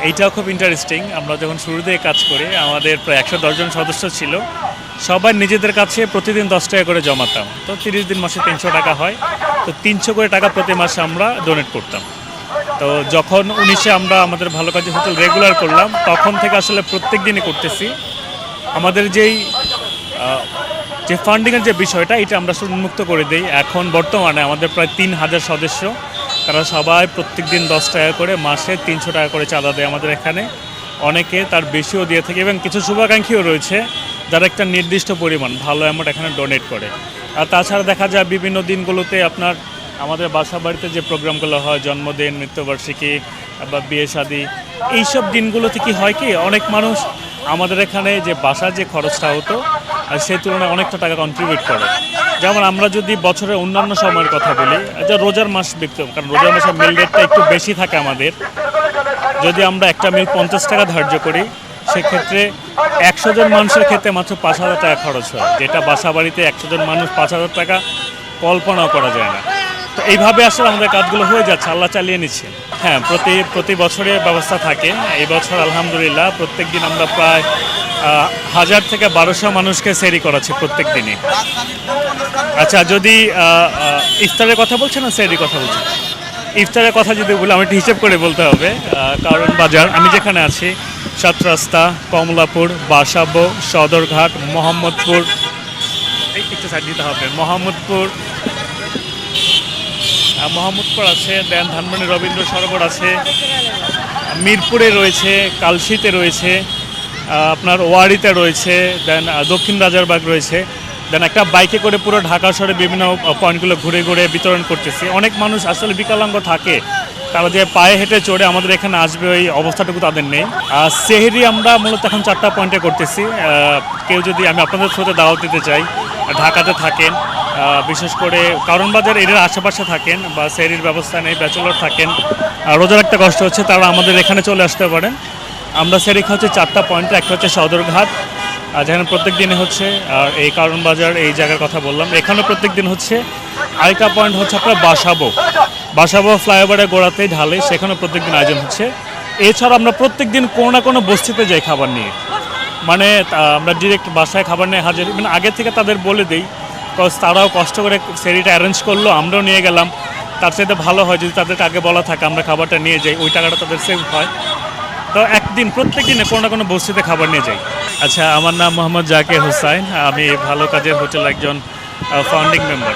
এইটাও খুব ইন্টারেস্টিং। আমরা যখন শুরুতে কাজ করি আমাদের প্রায় ১১০ জন সদস্য ছিল। সবাই নিজেদের কাছে প্রতিদিন ১০ টাকা করে জমাতাম। তো ৩০ দিন মাসে ৩০০ টাকা হয়। তো ৩০০ করে টাকা প্রতি মাসে আমরা ডোনেট করতাম। তো যখন ১৯-এ আমরা আমাদের ভালো কাজের হোটেল রেগুলার করলাম, তখন থেকে আসলে প্রত্যেক দিনই করতেছি। আমাদের যে ফান্ডিংয়ের যে বিষয়টা, এটা আমরা আসলে উন্মুক্ত করে দিই। এখন বর্তমানে আমাদের প্রায় ৩,০০০ সদস্য, তারা সবাই প্রত্যেক দিন ১০ টাকা করে, মাসে ৩০০ টাকা করে চাঁদা দেয় আমাদের এখানে। অনেকে তার বেশিও দিয়ে থাকে এবং কিছু শুভাকাঙ্ক্ষীও রয়েছে যারা একটা নির্দিষ্ট পরিমাণ ভালো অ্যামাউন্ট এখানে ডোনেট করে। আর তাছাড়া দেখা যায় বিভিন্ন দিনগুলোতে আপনার আমাদের বাসা বাড়িতে যে প্রোগ্রামগুলো হয়, জন্মদিন, মৃত্যুবার্ষিকী বা বিয়ে শাদী, এইসব দিনগুলোতে কি হয় কি, অনেক মানুষ আমাদের এখানে যে বাসার যে খরচটা হতো আর সেই তুলনায় অনেকটা টাকা কন্ট্রিবিউট করে। যেমন আমরা যদি বছরের অন্যান্য সময়ের কথা বলি, যে রোজার মাস কারণ রোজার মাসে মিল রেটটা একটু বেশি থাকে আমাদের, যদি আমরা একটা মিল ৫০ টাকা ধার্য করি, সেক্ষেত্রে ১০০ জন মানুষের ক্ষেত্রে মাত্র ৫,০০০ টাকা খরচ হয়, যেটা বাসা বাড়িতে ১০০ জন মানুষ ৫,০০০ টাকা কল্পনাও করা যায় না। তো এইভাবে আসলে আমাদের কাজগুলো হয়ে যাচ্ছে, আল্লাহ চালিয়ে নিচ্ছে। হ্যাঁ, প্রতি বছরের ব্যবস্থা থাকে। এই বছর আলহামদুলিল্লাহ প্রত্যেক দিন আমরা প্রায় ১,০০০ থেকে ১,২০০ মানুষকে সেরি করাচ্ছি প্রত্যেক দিনই। আচ্ছা, যদি ইফতারের কথা বলছেন না সেরির কথা বলছেন? ইফতারের কথা যদি বলি, আমি একটু হিসেব করে বলতে হবে। কারণ বাজার, আমি যেখানে আছি, ৭ রাস্তা, কমলাপুর, বাসাবো, সদরঘাট, মোহাম্মদপুর, একটু সাইড দিতে হবে, মোহাম্মদপুর আছে, দেন ধানমন্ডি রবীন্দ্র সরোবর আছে, মিরপুরে রয়েছে, কালশিতে রয়েছে, আপনার ওয়ারিতে রয়েছে, দেন দক্ষিণ রাজারবাগ রয়েছে। দেন একটা বাইকে করে পুরো ঢাকা শহরে বিভিন্ন পয়েন্টগুলো ঘুরে ঘুরে বিতরণ করতেছি। অনেক মানুষ আসলে বিকলাঙ্গ থাকে, তারা যে পায়ে হেঁটে চড়ে আমাদের এখানে আসবে ওই অবস্থাটুকু তাদের নেই। আর সেহরি আমরা মূলত এখন 4টা পয়েন্টে করতেছি। কেউ যদি, আমি আপনাদের থ্রুতে দাওয়াত দিতে চাই, ঢাকাতে থাকেন, বিশেষ করে কারণ বাজার এর আশেপাশে থাকেন বা সেহরির ব্যবস্থা নেই, ব্যাচেলর থাকেন, রোজা রাখতে কষ্ট হচ্ছে, তারা আমাদের এখানে চলে আসতে পারেন। আমরা সেহরি খাচ্ছি 4টা পয়েন্টে। একটা হচ্ছে সদরঘাট, যেখানে প্রত্যেক দিনে হচ্ছে, আর এই কারণ বাজার এই জায়গার কথা বললাম, এখানেও প্রত্যেক দিন হচ্ছে। আরেকটা পয়েন্ট হচ্ছে আপনার বাসাবো ফ্লাইওভারের গোড়াতেই ঢালে, সেখানেও প্রত্যেক দিন আয়োজন হচ্ছে। এছাড়া আমরা প্রত্যেক দিন কোনো না কোনো বস্তিতে যাই খাবার নিয়ে, মানে আমরা ডিরেক্ট বাসায় খাবার নিয়ে হাজির, মানে আগে থেকে তাদের বলে দিই, কজ তারাও কষ্ট করে সেরিটা অ্যারেঞ্জ করলো, আমরাও নিয়ে গেলাম। তার সাথে ভালো হয় যদি তাদেরকে আগে বলা থাকে, আমরা খাবারটা নিয়ে যাই, ওই টাকাটা তাদের সেভ হয়। তো একদিন প্রত্যেক দিনে কোনো না কোনো বস্তিতে খাবার নিয়ে যাই। আচ্ছা, আমার নাম মোহাম্মদ জাকির হোসাইন, আমি ভালো কাজের হোটেল একজন ফাউন্ডিং মেম্বার।